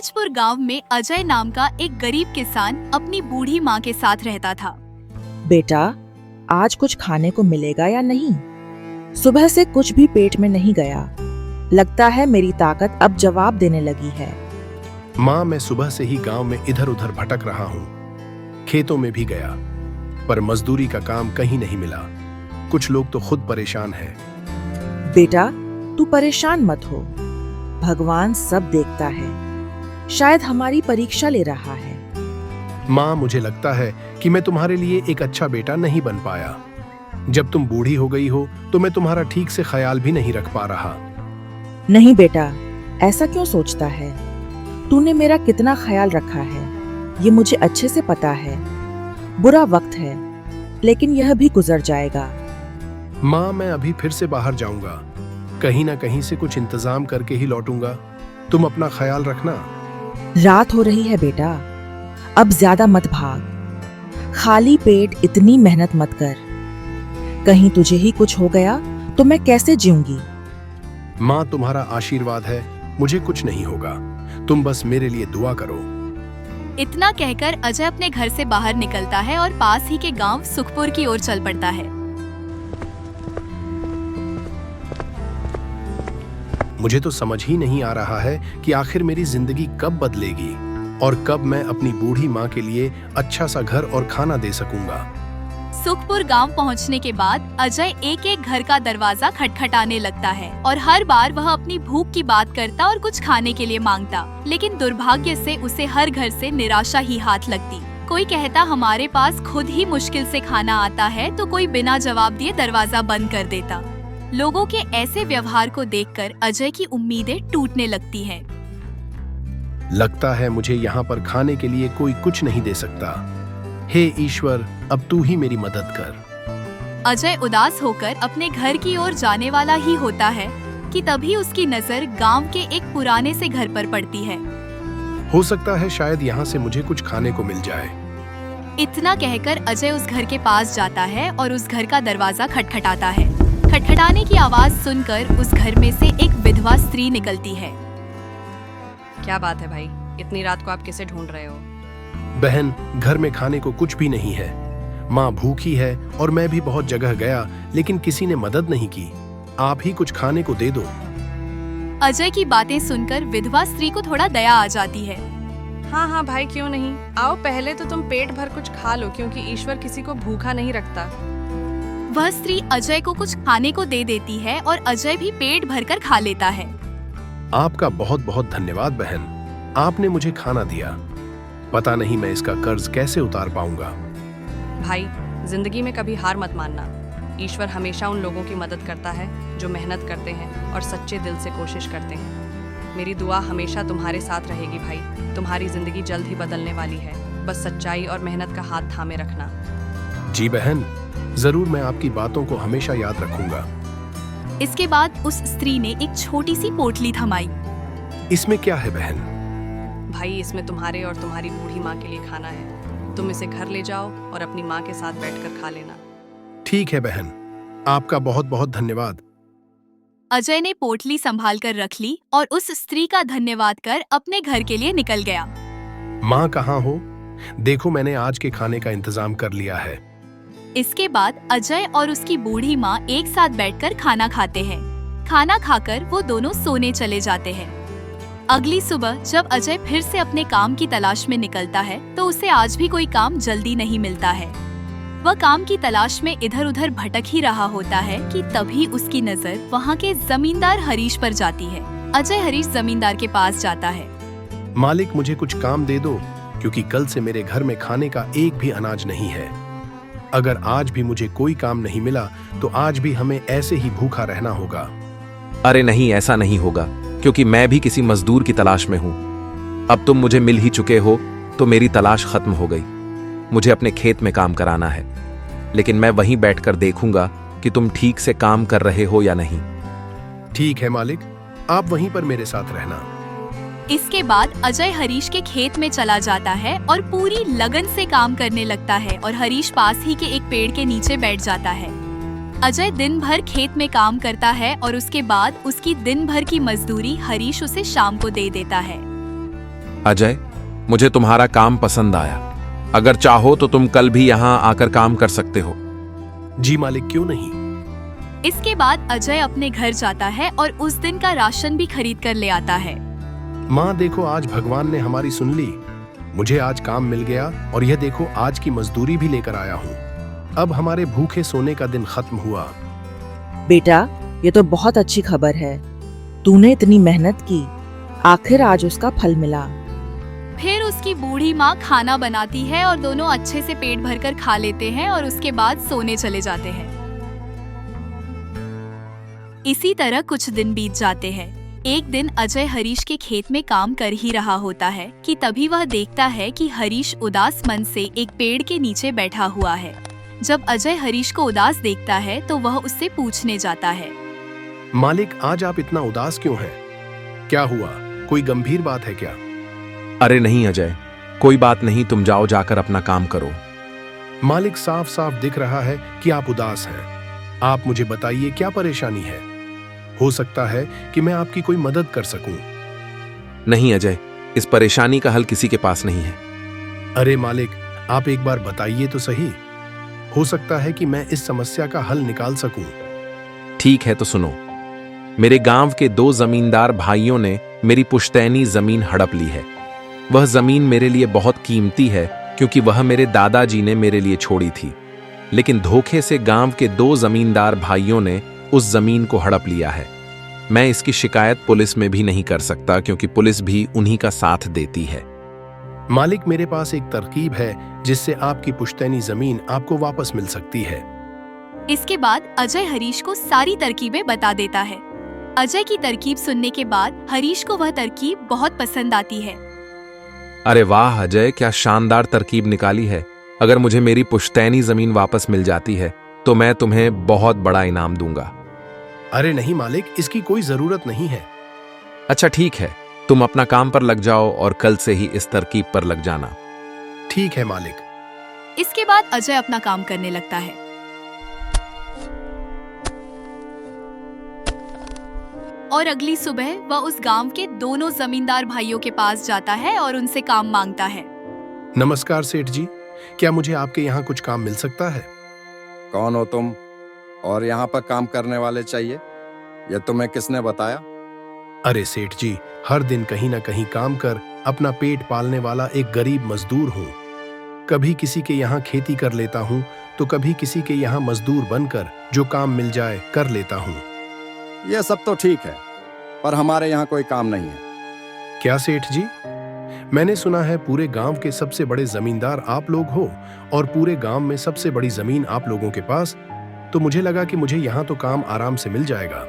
सूरजपुर गांव में अजय नाम का एक गरीब किसान अपनी बूढ़ी माँ के साथ रहता था। बेटा, आज कुछ खाने को मिलेगा या नहीं? सुबह से कुछ भी पेट में नहीं गया। लगता है मेरी ताकत अब जवाब देने लगी है। माँ, मैं सुबह से ही गांव में इधर उधर भटक रहा हूँ। खेतों में भी गया, पर मजदूरी का काम कहीं नहीं मिला। कुछ लोग तो खुद परेशान हैं। बेटा, तू परेशान मत हो। भगवान सब देखता है। शायद हमारी परीक्षा ले रहा है। माँ, मुझे लगता है कि मैं तुम्हारे लिए एक अच्छा बेटा नहीं बन पाया। जब तुम बूढ़ी हो गई हो तो मैं तुम्हारा ठीक से ख्याल भी नहीं रख पा रहा। नहीं बेटा, ऐसा क्यों सोचता है? तूने मेरा कितना ख्याल रखा है, ये मुझे अच्छे से पता है। बुरा वक्त है, लेकिन यह भी गुजर जाएगा। माँ, मैं अभी फिर से बाहर जाऊंगा। कहीं ना कहीं से कुछ इंतजाम करके ही लौटूंगा। तुम अपना ख्याल रखना। रात हो रही है बेटा, अब ज्यादा मत भाग। खाली पेट इतनी मेहनत मत कर। कहीं तुझे ही कुछ हो गया तो मैं कैसे जीऊंगी? माँ, तुम्हारा आशीर्वाद है, मुझे कुछ नहीं होगा। तुम बस मेरे लिए दुआ करो। इतना कहकर अजय अपने घर से बाहर निकलता है और पास ही के गांव सुखपुर की ओर चल पड़ता है। मुझे तो समझ ही नहीं आ रहा है कि आखिर मेरी जिंदगी कब बदलेगी और कब मैं अपनी बूढ़ी माँ के लिए अच्छा सा घर और खाना दे सकूंगा। सुखपुर गांव पहुंचने के बाद अजय एक एक घर का दरवाजा खटखटाने लगता है और हर बार वह अपनी भूख की बात करता और कुछ खाने के लिए मांगता, लेकिन दुर्भाग्य से उसे हर घर से निराशा ही हाथ लगती। कोई कहता हमारे पास खुद ही मुश्किल से खाना आता है, तो कोई बिना जवाब दिए दरवाजा बंद कर देता। लोगों के ऐसे व्यवहार को देखकर अजय की उम्मीदें टूटने लगती हैं। लगता है मुझे यहाँ पर खाने के लिए कोई कुछ नहीं दे सकता। हे ईश्वर, अब तू ही मेरी मदद कर। अजय उदास होकर अपने घर की ओर जाने वाला ही होता है कि तभी उसकी नजर गांव के एक पुराने से घर पर पड़ती है। हो सकता है शायद यहाँ से मुझे कुछ खाने को मिल जाए। इतना कहकर अजय उस घर के पास जाता है और उस घर का दरवाजा खटखटाता है। खटखटाने की आवाज सुनकर उस घर में से एक विधवा स्त्री निकलती है। क्या बात है भाई, इतनी रात को आप किसे ढूंढ रहे हो? बहन, घर में खाने को कुछ भी नहीं है। माँ भूखी है और मैं भी बहुत जगह गया, लेकिन किसी ने मदद नहीं की। आप ही कुछ खाने को दे दो। अजय की बातें सुनकर विधवा स्त्री को थोड़ा दया आ जाती है। हाँ हाँ भाई, क्यों नहीं। आओ, पहले तो तुम पेट भर कुछ खा लो, क्योंकि ईश्वर किसी को भूखा नहीं रखता। वह स्त्री अजय को कुछ खाने को दे देती है और अजय भी पेट भरकर खा लेता है। आपका बहुत बहुत धन्यवाद बहन, आपने मुझे खाना दिया। पता नहीं मैं इसका कर्ज कैसे उतार पाऊंगा। भाई, जिंदगी में कभी हार मत मानना। ईश्वर हमेशा उन लोगों की मदद करता है जो मेहनत करते हैं और सच्चे दिल से कोशिश करते हैं। मेरी दुआ हमेशा तुम्हारे साथ रहेगी भाई। तुम्हारी जिंदगी जल्द ही बदलने वाली है। बस सच्चाई और मेहनत का हाथ थामे रखना। जी बहन, जरूर मैं आपकी बातों को हमेशा याद रखूंगा। इसके बाद उस स्त्री ने एक छोटी सी पोटली थमाई। इसमें क्या है बहन? भाई, इसमें तुम्हारे और तुम्हारी बूढ़ी माँ के लिए खाना है। तुम इसे घर ले जाओ और अपनी माँ के साथ बैठकर खा लेना। ठीक है बहन, आपका बहुत बहुत धन्यवाद। अजय ने पोटली संभाल कर रख ली और उस स्त्री का धन्यवाद कर अपने घर के लिए निकल गया। माँ कहाँ हो? देखो, मैंने आज के खाने का इंतजाम कर लिया है। इसके बाद अजय और उसकी बूढ़ी माँ एक साथ बैठकर खाना खाते हैं। खाना खाकर वो दोनों सोने चले जाते हैं। अगली सुबह जब अजय फिर से अपने काम की तलाश में निकलता है, तो उसे आज भी कोई काम जल्दी नहीं मिलता है। वह काम की तलाश में इधर उधर भटक ही रहा होता है कि तभी उसकी नजर वहाँ के जमींदार हरीश पर जाती है। अजय हरीश जमींदार के पास जाता है। मालिक, मुझे कुछ काम दे दो, क्योंकि कल से मेरे घर में खाने का एक भी अनाज नहीं है। अगर आज भी मुझे कोई काम नहीं मिला तो आज भी हमें ऐसे ही भूखा रहना होगा। अरे नहीं, ऐसा नहीं होगा, क्योंकि मैं भी किसी मजदूर की तलाश में हूँ। अब तुम मुझे मिल ही चुके हो तो मेरी तलाश खत्म हो गई। मुझे अपने खेत में काम कराना है, लेकिन मैं वहीं बैठकर देखूंगा कि तुम ठीक से काम कर रहे हो या नहीं। ठीक है मालिक, आप वहीं पर मेरे साथ रहना। इसके बाद अजय हरीश के खेत में चला जाता है और पूरी लगन से काम करने लगता है और हरीश पास ही के एक पेड़ के नीचे बैठ जाता है। अजय दिन भर खेत में काम करता है और उसके बाद उसकी दिन भर की मजदूरी हरीश उसे शाम को दे देता है। अजय, मुझे तुम्हारा काम पसंद आया। अगर चाहो तो तुम कल भी यहाँ आकर काम कर सकते हो। जी मालिक, क्यों नहीं। इसके बाद अजय अपने घर जाता है और उस दिन का राशन भी खरीद कर ले आता है। माँ देखो, आज भगवान ने हमारी सुन ली। मुझे आज काम मिल गया और यह देखो आज की मजदूरी भी लेकर आया हूँ। अब हमारे भूखे सोने का दिन खत्म हुआ। बेटा, ये तो बहुत अच्छी खबर है। तूने इतनी मेहनत की, आखिर आज उसका फल मिला। फिर उसकी बूढ़ी माँ खाना बनाती है और दोनों अच्छे से पेट भरकर खा लेते हैं और उसके बाद सोने चले जाते हैं। इसी तरह कुछ दिन बीत जाते हैं। एक दिन अजय हरीश के खेत में काम कर ही रहा होता है कि तभी वह देखता है कि हरीश उदास मन से एक पेड़ के नीचे बैठा हुआ है। जब अजय हरीश को उदास देखता है तो वह उससे पूछने जाता है। मालिक, आज आप इतना उदास क्यों हैं? क्या हुआ? कोई गंभीर बात है क्या? अरे नहीं अजय, कोई बात नहीं, तुम जाओ, जाकर अपना काम करो। मालिक, साफ साफ दिख रहा है कि आप उदास हैं। आप मुझे बताइए क्या परेशानी है? हो सकता है कि मैं आपकी कोई मदद कर सकूं। नहीं अजय, इस परेशानी का हल किसी के पास नहीं है। अरे मालिक, आप एक बार बताइए तो सही। हो सकता है कि मैं इस समस्या का हल निकाल सकूं। ठीक है तो सुनो। मेरे गांव के 2 जमींदार भाइयों ने मेरी पुश्तैनी जमीन हड़प ली है। वह जमीन मेरे लिए बहुत कीमती है क्योंकि वह मेरे दादाजी ने मेरे लिए छोड़ी थी, लेकिन धोखे से गांव के 2 जमींदार भाइयों ने उस जमीन को हड़प लिया है। मैं इसकी शिकायत पुलिस में भी नहीं कर सकता क्योंकि पुलिस भी उन्हीं का साथ देती है। मालिक, मेरे पास एक तरकीब है जिससे आपकी पुश्तैनी जमीन आपको वापस मिल सकती है। इसके बाद अजय हरीश को सारी तरकीबें बता देता है। अजय की तरकीब सुनने के बाद हरीश को वह तरकीब बहुत पसंद आती है। अरे वाह अजय, क्या शानदार तरकीब निकाली है। अगर मुझे मेरी पुश्तैनी जमीन वापस मिल जाती है तो मैं तुम्हें बहुत बड़ा इनाम दूंगा। अरे नहीं मालिक, इसकी कोई जरूरत नहीं है। अच्छा ठीक है, तुम अपना काम पर लग जाओ और कल से ही इस तरकीब पर लग जाना। ठीक है मालिक। इसके बाद अजय अपना काम करने लगता है। और अगली सुबह वह उस गांव के दोनों जमींदार भाइयों के पास जाता है और उनसे काम मांगता है। नमस्कार सेठ जी, क्या मुझे आपके यहाँ कुछ काम मिल सकता है? कौन हो तुम और यहाँ पर काम करने वाले चाहिए? यह तुम्हें किसने बताया? अरे सेठ जी, हर दिन कहीं ना कहीं काम कर अपना पेट पालने वाला एक गरीब मजदूर हूँ। कभी किसी के यहाँ खेती कर लेता हूँ तो कभी किसी के यहाँ मजदूर बनकर जो काम मिल जाए कर लेता हूँ। यह सब तो ठीक है, पर हमारे यहाँ कोई काम नहीं है। क्या सेठ जी? मैंने सुना है पूरे गांव के सबसे बड़े जमींदार आप लोग हो और पूरे गांव में सबसे बड़ी जमीन आप लोगों के पास, तो मुझे लगा कि मुझे यहाँ तो काम आराम से मिल जाएगा।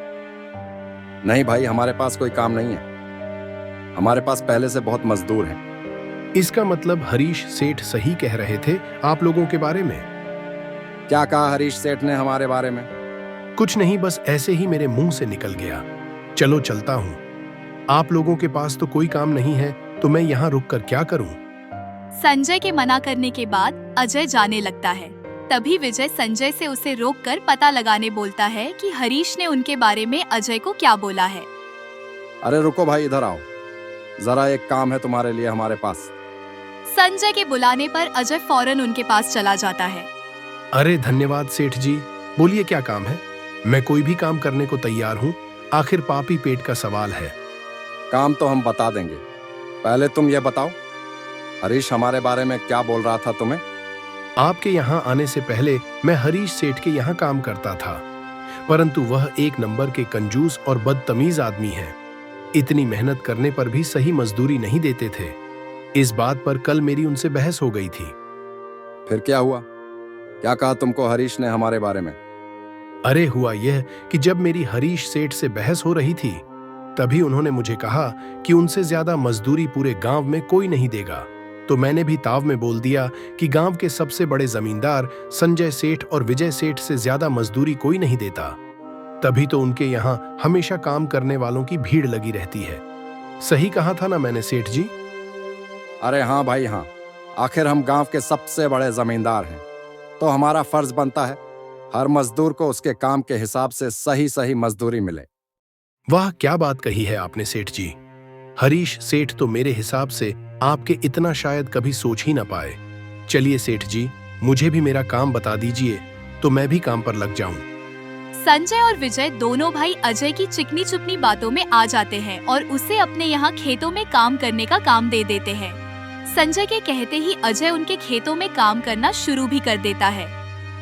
नहीं भाई, हमारे पास कोई काम नहीं है। हमारे पास पहले से बहुत मजदूर हैं। इसका मतलब हरीश सेठ सही कह रहे थे आप लोगों के बारे में? क्या कहा हरीश सेठ ने हमारे बारे में? कुछ नहीं, बस ऐसे ही मेरे मुंह से निकल गया। चलो चलता हूँ। आप लोगों के पास तो कोई काम नहीं है तो मैं यहाँ रुक कर क्या करूँ? संजय के मना करने के बाद अजय जाने लगता है। तभी विजय संजय से उसे रोककर पता लगाने बोलता है कि हरीश ने उनके बारे में अजय को क्या बोला है। अरे रुको भाई, इधर आओ, जरा एक काम है तुम्हारे लिए हमारे पास। संजय के बुलाने पर अजय फौरन उनके पास चला जाता है। अरे धन्यवाद सेठ जी, बोलिए क्या काम है? मैं कोई भी काम करने को तैयार हूँ, आखिर पापी पेट का सवाल है। काम तो हम बता देंगे, पहले तुम ये बताओ हरीश हमारे बारे में क्या बोल रहा था तुम्हें? आपके यहाँ आने से पहले मैं हरीश सेठ के यहाँ काम करता था, परंतु वह एक नंबर के कंजूस और बदतमीज आदमी है। इतनी मेहनत करने पर भी सही मजदूरी नहीं देते थे। इस बात पर कल मेरी उनसे बहस हो गई थी। फिर क्या हुआ? क्या कहा तुमको हरीश ने हमारे बारे में? अरे हुआ यह कि जब मेरी हरीश सेठ से बहस हो रही थी तभी उन्होंने मुझे कहा कि उनसे ज्यादा मजदूरी पूरे गांव में कोई नहीं देगा। तो मैंने भी ताव में बोल दिया कि गांव के सबसे बड़े जमींदार संजय सेठ और विजय सेठ से ज्यादा मजदूरी कोई नहीं देता। तभी तो उनके यहाँ हमेशा काम करने वालों की भीड़ लगी रहती है। सही कहा था ना मैंने सेठ जी? अरे हाँ भाई हाँ, आखिर हम गांव के सबसे बड़े जमींदार हैं, तो हमारा फर्ज बनता है हर मजदूर को उसके काम के हिसाब से सही सही मजदूरी मिले। वाह, क्या बात कही है आपने सेठ जी। हरीश सेठ तो मेरे हिसाब से आपके इतना शायद कभी सोच ही ना पाए। चलिए सेठ जी, मुझे भी मेरा काम बता दीजिए तो मैं भी काम पर लग जाऊं। संजय और विजय दोनों भाई अजय की चिकनी चुपनी बातों में आ जाते हैं और उसे अपने यहाँ खेतों में काम करने का काम दे देते हैं। संजय के कहते ही अजय उनके खेतों में काम करना शुरू भी कर देता है।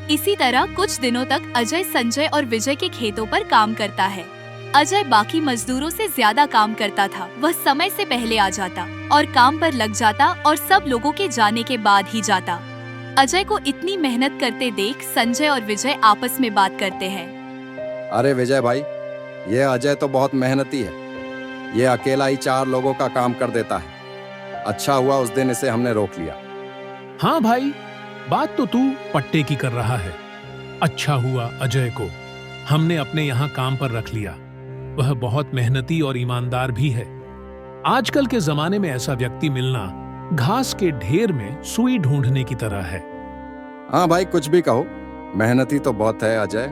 इसी तरह कुछ दिनों तक अजय संजय और विजय के खेतों पर काम करता है। अजय बाकी मजदूरों से ज्यादा काम करता था। वह समय से पहले आ जाता और काम पर लग जाता और सब लोगों के जाने के बाद ही जाता। अजय को इतनी मेहनत करते देख संजय और विजय आपस में बात करते हैं। अरे विजय भाई, ये अजय तो बहुत मेहनती है। ये अकेला ही 4 लोगों का काम कर देता है। अच्छा हुआ उस दिन इसे हमने रोक लिया। हाँ भाई, बात तो तू पट्टे की कर रहा है। अच्छा हुआ अजय को हमने अपने यहाँ काम पर रख लिया। वह बहुत मेहनती और ईमानदार भी है। आजकल के जमाने में ऐसा व्यक्ति मिलना घास के ढेर में सुई ढूंढने की तरह है। हाँ भाई, कुछ भी कहो, मेहनती तो बहुत है अजय।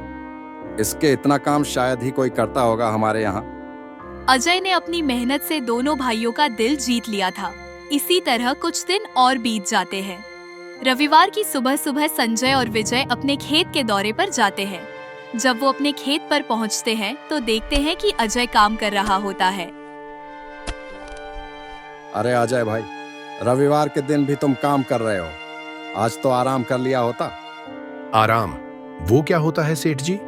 इसके इतना काम शायद ही कोई करता होगा हमारे यहाँ। अजय ने अपनी मेहनत से दोनों भाइयों का दिल जीत लिया था। इसी तरह कुछ दिन और बीत जाते हैं। रविवार की सुबह सुबह संजय और विजय अपने खेत के दौरे पर जाते हैं। जब वो अपने खेत पर पहुंचते हैं तो देखते हैं कि अजय काम कर रहा होता है। अरे अजय भाई, रविवार के दिन भी तुम काम कर रहे हो। आज तो आराम कर लिया होता। आराम? वो क्या होता है सेठ जी?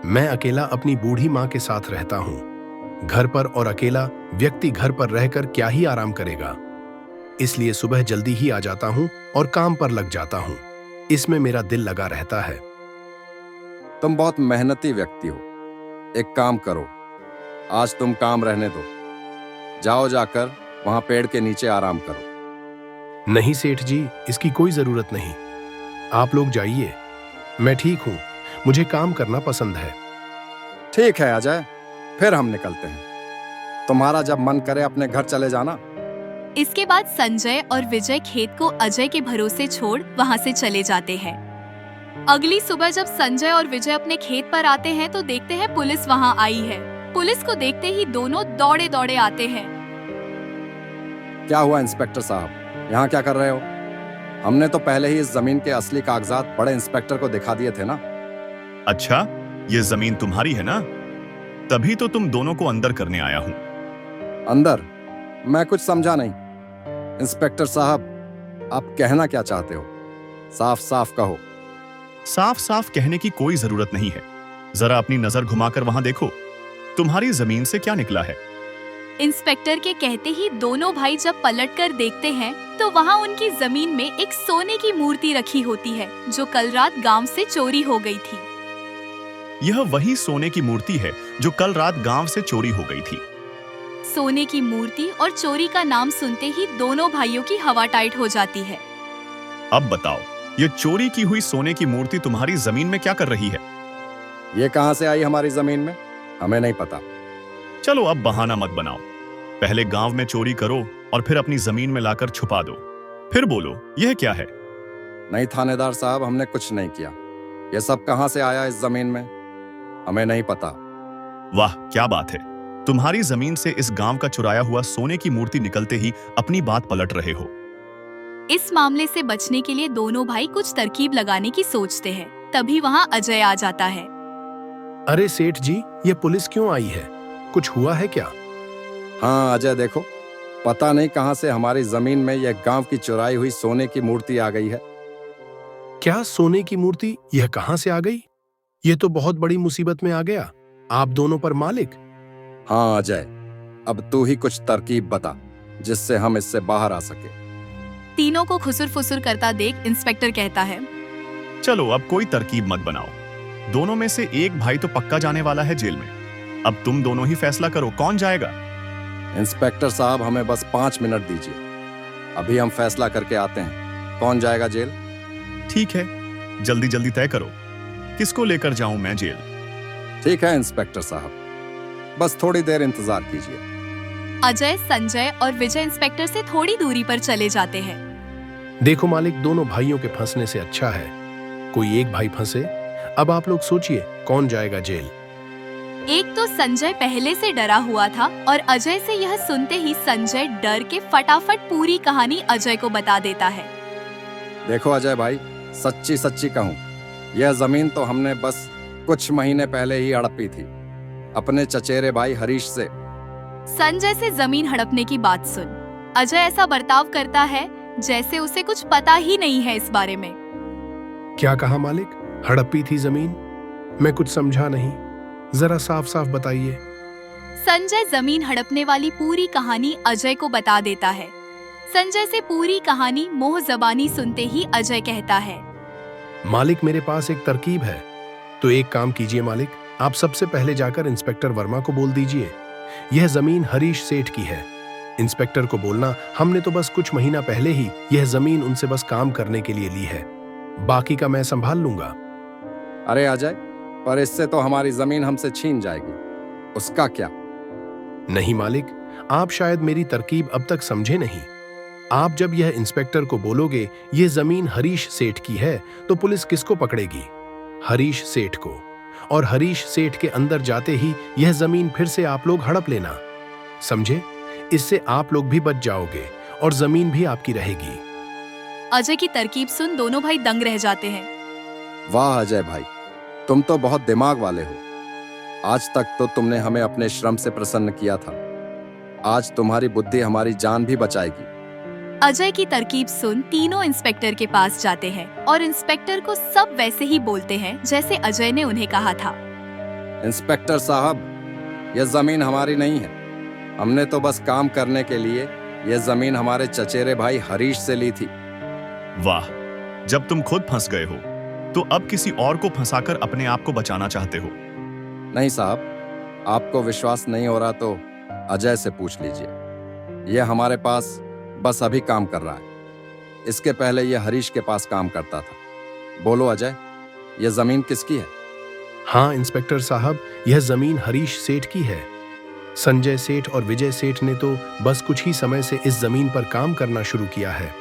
मैं अकेला अपनी बूढ़ी माँ के साथ रहता हूँ घर पर, और अकेला व्यक्ति घर पर रहकर क्या ही आराम करेगा। इसलिए सुबह जल्दी ही आ जाता हूँ और काम पर लग जाता हूँ। इसमें मेरा दिल लगा रहता है। तुम बहुत मेहनती व्यक्ति हो। एक काम करो, आज तुम काम रहने दो। जाओ, जाकर वहां पेड़ के नीचे आराम करो। नहीं सेठ जी, इसकी कोई जरूरत नहीं। आप लोग जाइए, मैं ठीक हूँ। मुझे काम करना पसंद है। ठीक है अजय, फिर हम निकलते हैं। तुम्हारा जब मन करे अपने घर चले जाना। इसके बाद संजय और विजय खेत को अजय के भरोसे छोड़ वहां से चले जाते हैं। अगली सुबह जब संजय और विजय अपने खेत पर आते हैं तो देखते हैं पुलिस वहां आई है। पुलिस को देखते ही दोनों दौड़े दौड़े आते हैं। क्या हुआ इंस्पेक्टर साहब, यहाँ क्या कर रहे हो? हमने तो पहले ही इस जमीन के असली कागजात बड़े इंस्पेक्टर को दिखा दिए थे ना। अच्छा, ये जमीन तुम्हारी है ना? तभी तो तुम दोनों को अंदर करने आया हूं। अंदर? मैं कुछ समझा नहीं। इंस्पेक्टर साहब, आप कहना क्या चाहते हो? साफ साफ कहो। साफ साफ कहने की कोई जरूरत नहीं है। जरा अपनी नजर घुमाकर वहां देखो, तुम्हारी जमीन से क्या निकला है। इंस्पेक्टर के कहते ही दोनों भाई जब पलटकर देखते हैं तो वहाँ उनकी जमीन में एक सोने की मूर्ति रखी होती है जो कल रात गांव से चोरी हो गई थी। यह वही सोने की मूर्ति है जो कल रात गांव से चोरी हो गई थी। सोने की मूर्ति और चोरी का नाम सुनते ही दोनों भाइयों की हवा टाइट हो जाती है। अब बताओ, ये चोरी की हुई सोने की मूर्ति तुम्हारी जमीन में क्या कर रही है? ये कहाँ से आई हमारी जमीन में? हमें नहीं पता। चलो अब बहाना मत बनाओ। पहले गांव में चोरी करो और फिर अपनी जमीन में लाकर छुपा दो, फिर बोलो यह क्या है। नहीं थानेदार साहब, हमने कुछ नहीं किया। ये सब कहाँ से आया इस जमीन में, हमें नहीं पता। वाह, क्या बात है। तुम्हारी जमीन से इस गांव का चुराया हुआ सोने की मूर्ति निकलते ही अपनी बात पलट रहे हो। इस मामले से बचने के लिए दोनों भाई कुछ तरकीब लगाने की सोचते हैं। तभी वहाँ अजय आ जाता है। अरे सेठ जी, ये पुलिस क्यों आई है? कुछ हुआ है क्या? हाँ अजय, देखो, पता नहीं कहाँ से हमारी जमीन में यह गांव की चुराई हुई सोने की मूर्ति आ गई है। क्या सोने की मूर्ति? यह कहाँ से आ गई? ये तो बहुत बड़ी मुसीबत में आ गया। आप दोनों पर मालिक। हाँ अजय, अब तू ही कुछ तरकीब बता जिससे हम इससे बाहर आ सके। तीनों को खुसुर फुसुर करता देख इंस्पेक्टर कहता है, चलो अब कोई तरकीब मत बनाओ। दोनों में से एक भाई तो पक्का जाने वाला है जेल में। अब तुम दोनों ही फैसला करो कौन जाएगा। इंस्पेक्टर साहब, हमें बस 5 मिनट दीजिए, अभी हम फैसला करके आते हैं कौन जाएगा जेल। ठीक है, जल्दी जल्दी तय करो, किसको लेकर जाऊं मैं जेल। ठीक है इंस्पेक्टर साहब, बस थोड़ी देर इंतजार कीजिए। अजय, संजय और विजय इंस्पेक्टर से थोड़ी दूरी पर चले जाते हैं। देखो मालिक, दोनों भाइयों के फंसने से अच्छा है कोई एक भाई फंसे। अब आप लोग सोचिए कौन जाएगा जेल। एक तो संजय पहले से डरा हुआ था और अजय से यह सुनते ही संजय डर के फटाफट पूरी कहानी अजय को बता देता है। देखो अजय भाई, सच्ची सच्ची कहूँ, यह जमीन तो हमने बस कुछ महीने पहले ही हड़पी थी अपने चचेरे भाई हरीश से। संजय से जमीन हड़पने की बात सुन अजय ऐसा बर्ताव करता है जैसे उसे कुछ पता ही नहीं है इस बारे में। क्या कहा मालिक? हड़पी थी जमीन? मैं कुछ समझा नहीं, जरा साफ साफ बताइए। संजय जमीन हड़पने वाली पूरी कहानी अजय को बता देता है। संजय से पूरी कहानी मोह जबानी सुनते ही अजय कहता है, मालिक मेरे पास एक तरकीब है। तो एक काम कीजिए मालिक, आप सबसे पहले जाकर इंस्पेक्टर वर्मा को बोल दीजिए यह जमीन हरीश सेठ की है। इंस्पेक्टर को बोलना हमने तो बस कुछ महीना पहले ही यह जमीन उनसे बस काम करने के लिए ली है, बाकी का मैं संभाल लूंगा। अरे अजय, पर इससे तो हमारी जमीन हमसे छीन जाएगी, उसका क्या? नहीं मालिक, आप शायद मेरी तरकीब अब तक समझे नहीं। आप जब यह इंस्पेक्टर को बोलोगे यह जमीन हरीश सेठ की है तो पुलिस किसको पकड़ेगी? हरीश सेठ को। और हरीश सेठ के अंदर जाते ही यह जमीन फिर से आप लोग हड़प लेना, समझे? इससे आप लोग भी बच जाओगे और जमीन भी आपकी रहेगी। अजय की तरकीब सुन दोनों भाई दंग रह जाते हैं। वाह अजय भाई, तुम तो बहुत दिमाग वाले हो। आज तक तो तुमने हमें अपने श्रम से प्रसन्न किया था, आज तुम्हारी बुद्धि हमारी जान भी बचाएगी। अजय की तरकीब सुन तीनों इंस्पेक्टर के पास जाते हैं और इंस्पेक्टर को सब वैसे ही बोलते हैं जैसे अजय ने उन्हें कहा था। इंस्पेक्टर साहब, यह जमीन हमारी नहीं है, हमने तो बस काम करने के लिए यह जमीन हमारे चचेरे भाई हरीश से ली थी। वाह, जब तुम खुद फंस गए हो तो अब किसी और को फंसाकर अपने आप को बचाना चाहते हो। नहीं साहब, आपको विश्वास नहीं हो रहा तो अजय से पूछ लीजिए। यह हमारे पास बस अभी काम कर रहा है, इसके पहले यह हरीश के पास काम करता था। बोलो अजय, यह जमीन किसकी है? हाँ इंस्पेक्टर साहब, यह जमीन हरीश सेठ की है। संजय सेठ और विजय सेठ ने तो बस कुछ ही समय से इस जमीन पर काम करना शुरू किया है।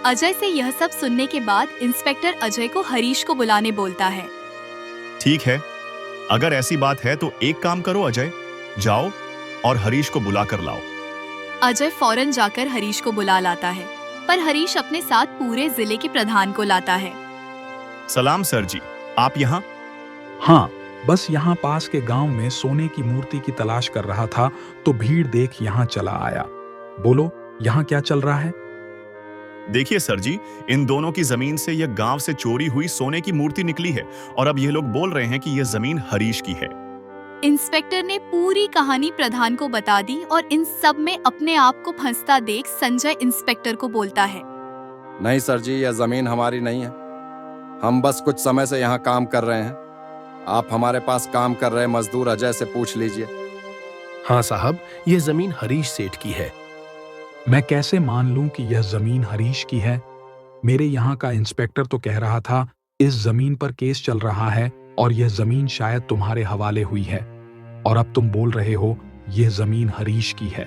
अजय से यह सब सुनने के बाद इंस्पेक्टर अजय को हरीश को बुलाने बोलता है। ठीक है, अगर ऐसी बात है तो एक काम करो अजय, जाओ और हरीश को बुला कर लाओ। अजय फौरन जाकर हरीश को बुला लाता है, पर हरीश अपने साथ पूरे जिले के प्रधान को लाता है। सलाम सर जी, आप यहाँ? हाँ, बस यहाँ पास के गांव में सोने की मूर्ति की तलाश कर रहा था तो भीड़ देख यहाँ चला आया। बोलो, यहाँ क्या चल रहा है? देखिए सर जी, इन दोनों की जमीन से यह गांव से चोरी हुई सोने की मूर्ति निकली है और अब ये लोग बोल रहे हैं कि यह जमीन हरीश की है। इंस्पेक्टर ने पूरी कहानी प्रधान को बता दी और इन सब में अपने आप को फंसता देख संजय इंस्पेक्टर को बोलता है, नहीं सर जी, यह जमीन हमारी नहीं है, हम बस कुछ समय से यहाँ काम कर रहे हैं। आप हमारे पास काम कर रहे मजदूर अजय से पूछ लीजिए। हाँ साहब, यह जमीन हरीश सेठ की है। मैं कैसे मान लूं कि यह जमीन हरीश की है? मेरे यहाँ का इंस्पेक्टर तो कह रहा था इस जमीन पर केस चल रहा है और यह जमीन शायद तुम्हारे हवाले हुई है, और अब तुम बोल रहे हो यह जमीन हरीश की है।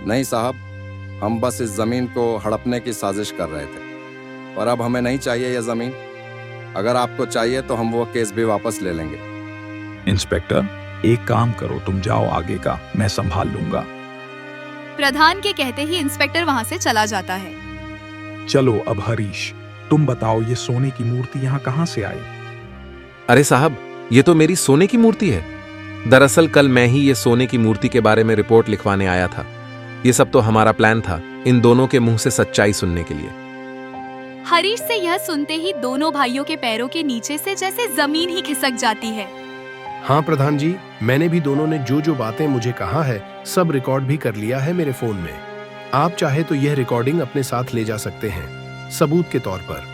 नहीं साहब, हम बस इस जमीन को हड़पने की साजिश कर रहे थे, पर अब हमें नहीं चाहिए यह जमीन। अगर आपको चाहिए तो हम वो केस भी वापस ले लेंगे। इंस्पेक्टर, एक काम करो, तुम जाओ आगे का, मैं संभाल लूंगा। प्रधान के कहते ही इंस्पेक्टर वहाँ से चला जाता है। चलो अब हरीश, तुम बताओ ये सोने की मूर्ति यहाँ कहाँ से आई? अरे साहब, ये तो मेरी सोने की मूर्ति है। दरअसल कल मैं ही ये सोने की मूर्ति के बारे में रिपोर्ट लिखवाने आया था। ये सब तो हमारा प्लान था, इन दोनों के मुंह से सच्चाई सुनने के लिए। हरीश से यह सुनते ही दोनों भाइयों के पैरों के नीचे से जैसे जमीन ही खिसक जाती है। हाँ प्रधान जी, मैंने भी दोनों ने जो जो बातें मुझे कहा है सब रिकॉर्ड भी कर लिया है मेरे फोन में। आप चाहे तो यह रिकॉर्डिंग अपने साथ ले जा सकते हैं, सबूत के तौर पर।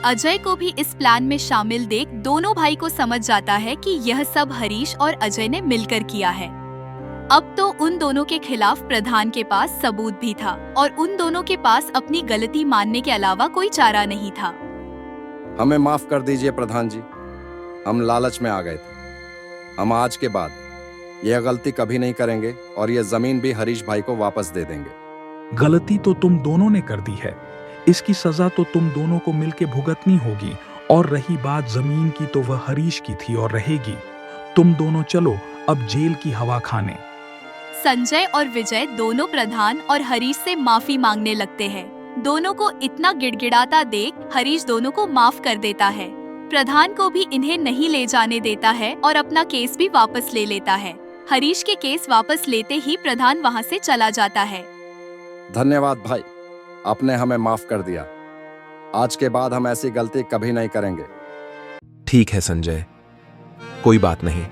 अजय को भी इस प्लान में शामिल देख दोनों भाई को समझ जाता है कि यह सब हरीश और अजय ने मिलकर किया है। अब तो उन दोनों के खिलाफ प्रधान के पास सबूत भी था और उन दोनों के पास अपनी गलती मानने के अलावा कोई चारा नहीं था। हमें माफ कर दीजिए प्रधान जी, हम लालच में आ गए थे। हम आज के बाद यह गलती कभी नहीं करेंगे और यह जमीन भी हरीश भाई को वापस दे देंगे। गलती तो तुम दोनों ने कर दी है, इसकी सजा तो तुम दोनों को मिलके भुगतनी होगी। और रही बात जमीन की, तो वह हरीश की थी और रहेगी। तुम दोनों चलो अब जेल की हवा खाने। संजय और विजय दोनों प्रधान और हरीश से माफी मांगने लगते हैं। दोनों को इतना गिड़गिड़ाता देख हरीश दोनों को माफ कर देता है। प्रधान को भी इन्हें नहीं ले जाने देता है और अपना केस भी वापस ले लेता है। हरीश के केस वापस लेते ही प्रधान वहां से चला जाता है। धन्यवाद भाई, आपने हमें माफ कर दिया। आज के बाद हम ऐसी गलती कभी नहीं करेंगे। ठीक है संजय, कोई बात नहीं।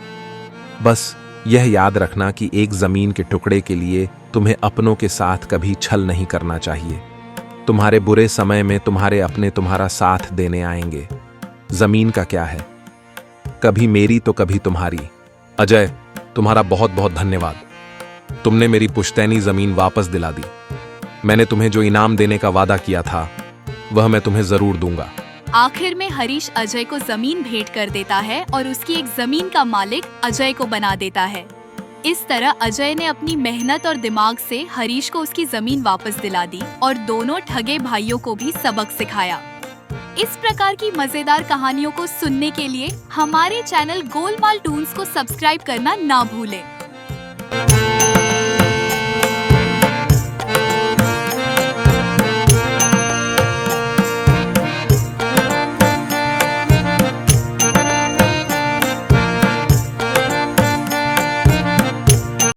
बस यह याद रखना कि एक जमीन के टुकड़े के लिए तुम्हें अपनों के साथ कभी छल नहीं करना चाहिए। तुम्हारे बुरे समय में तुम्हारे अपने तुम्हारा साथ देने आएंगे। जमीन का क्या है, कभी मेरी तो कभी तुम्हारी। अजय, तुम्हारा बहुत बहुत धन्यवाद। तुमने मेरी पुश्तैनी जमीन वापस दिला दी। मैंने तुम्हें जो इनाम देने का वादा किया था वह मैं तुम्हें जरूर दूंगा। आखिर में हरीश अजय को जमीन भेंट कर देता है और उसकी एक जमीन का मालिक अजय को बना देता है। इस तरह अजय ने अपनी मेहनत और दिमाग से हरीश को उसकी जमीन वापस दिला दी और दोनों ठगे भाइयों को भी सबक सिखाया। इस प्रकार की मजेदार कहानियों को सुनने के लिए हमारे चैनल गोलमाल टून्स को सब्सक्राइब करना ना भूलें।